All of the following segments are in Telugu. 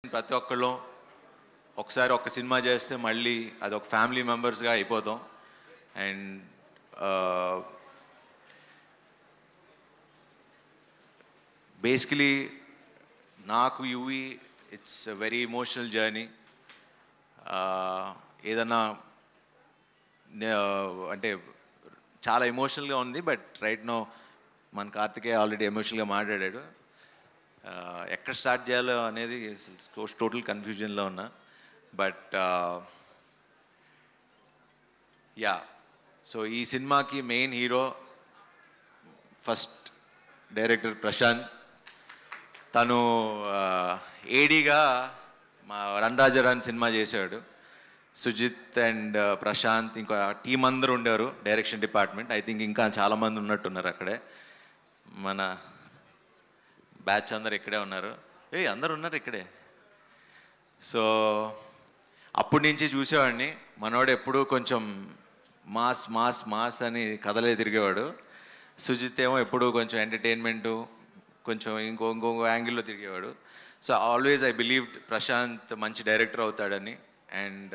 ప్రతి ఒక్కళ్ళు ఒకసారి ఒక సినిమా చేస్తే మళ్ళీ అది ఒక ఫ్యామిలీ మెంబర్స్గా అయిపోతాం. అండ్ బేసికలీ నాకు UV it's a very emotional journey. ఏదన్నా అంటే చాలా ఎమోషనల్గా ఉంది. బట్ రైట్ నో మన కార్తికేయ ఆల్రెడీ ఎమోషనల్గా మాట్లాడాడు. ఎక్కడ స్టార్ట్ చేయాలో అనేది టోటల్ కన్ఫ్యూజన్లో ఉన్నా. బట్ యా, సో ఈ సినిమాకి main hero first director Prashanth. తను ఏడీగా మా రణరాజరాన్ సినిమా చేశాడు. సుజిత్ అండ్ ప్రశాంత్ ఇంకా టీం అందరూ ఉండేవారు డైరెక్షన్ డిపార్ట్మెంట్. ఐ థింక్ ఇంకా చాలామంది ఉన్నట్టున్నారు అక్కడే. మన బ్యాచ్ అందరు ఇక్కడే ఉన్నారు. అందరు ఉన్నారు ఇక్కడే. సో అప్పటి నుంచి చూసేవాడిని. మనోడు ఎప్పుడూ కొంచెం మాస్ మాస్ మాస్ అని కథలే తిరిగేవాడు. సుజిత్ ఏమో ఎప్పుడూ కొంచెం ఎంటర్టైన్మెంటు కొంచెం ఇంకో యాంగిల్లో తిరిగేవాడు. So always I believed Prashanth మంచి డైరెక్టర్ అవుతాడని. అండ్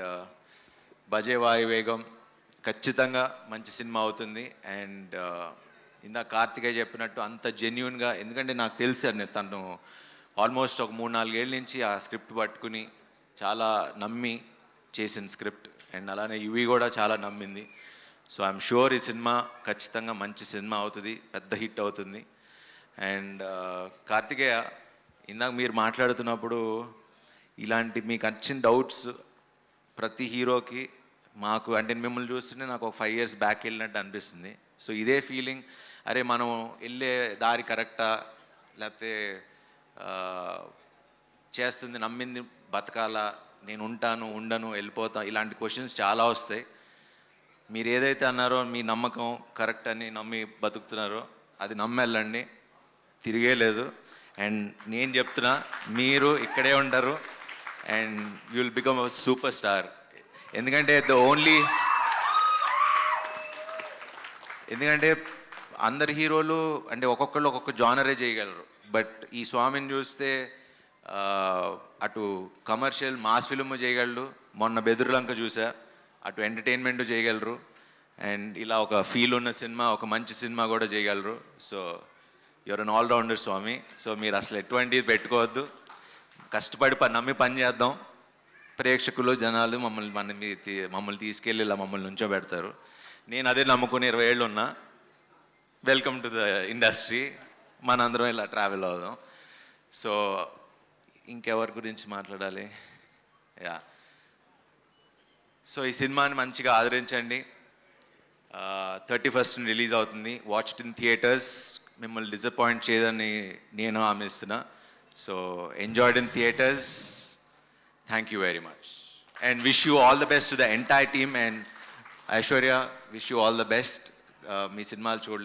బజే వాయువేగం ఖచ్చితంగా మంచి సినిమా అవుతుంది. అండ్ ఇందాక కార్తికేయ చెప్పినట్టు అంత జెన్యూన్గా, ఎందుకంటే నాకు తెలుసు తను ఆల్మోస్ట్ ఒక 3-4 ఏళ్ళ నుంచి ఆ స్క్రిప్ట్ పట్టుకుని చాలా నమ్మి చేసిన స్క్రిప్ట్. అండ్ అలానే యువి కూడా చాలా నమ్మింది. సో ఐఎమ్ షూర్ ఈ సినిమా ఖచ్చితంగా మంచి సినిమా అవుతుంది, పెద్ద హిట్ అవుతుంది. అండ్ కార్తికేయ, ఇందాక మీరు మాట్లాడుతున్నప్పుడు ఇలాంటి మీకు వచ్చిన డౌట్స్ ప్రతి హీరోకి మాకు, అంటే మిమ్మల్ని చూస్తుంటే నాకు ఒక 5 years బ్యాక్ వెళ్ళినట్టు అనిపిస్తుంది. సో ఇదే ఫీలింగ్, అరే మనం వెళ్ళే దారి కరెక్టా, లేకపోతే చేస్తుంది నమ్మింది బతకాలా, నేను ఉంటాను ఉండను వెళ్ళిపోతా, ఇలాంటి క్వశ్చన్స్ చాలా వస్తాయి. మీరు ఏదైతే అన్నారో మీ నమ్మకం కరెక్ట్ అని నమ్మి బతుకుతున్నారో అది నమ్మెళ్ళండి, తిరిగే లేదు. అండ్ నేను చెప్తున్నా, మీరు ఇక్కడే ఉంటారు and you will become a super star. ఎందుకంటే ఎందుకంటే అందరు హీరోలు అంటే ఒక్కొక్కళ్ళు ఒక్కొక్క జానరే చేయగలరు. బట్ ఈ స్వామిని చూస్తే అటు కమర్షియల్ మాస్ ఫిల్మ్ చేయగలరు, మొన్న బెదురులంక చూసా, అటు ఎంటర్టైన్మెంట్ చేయగలరు, అండ్ ఇలా ఒక ఫీల్ ఉన్న సినిమా, ఒక మంచి సినిమా కూడా చేయగలరు. So you're an allrounder Swami. So మీరు అసలు ఎటువంటిది పెట్టుకోవద్దు, కష్టపడి నమ్మి పని చేద్దాం. ప్రేక్షకులు జనాలు మమ్మల్ని తీసుకెళ్ళి ఇలా మమ్మల్ని నుంచోబెడతారు. నేను అదే నమ్ముకుని 20 ఏళ్ళు ఉన్నా. Welcome to the industry. మనందరం ఇలా ట్రావెల్ అవుదాం. సో ఇంకెవరి గురించి మాట్లాడాలి? యా, సో ఈ సినిమాని మంచిగా ఆదరించండి. 31st రిలీజ్ అవుతుంది. Watch it in theatres. మిమ్మల్ని డిసప్పాయింట్ చేయదని నేను హామీస్తున్నా. So enjoyed in theatres. Thank you very much. And wish you all the best to the entire team. And Aishwarya, wish you all the best. మీ సినిమాలు చూడలేదు.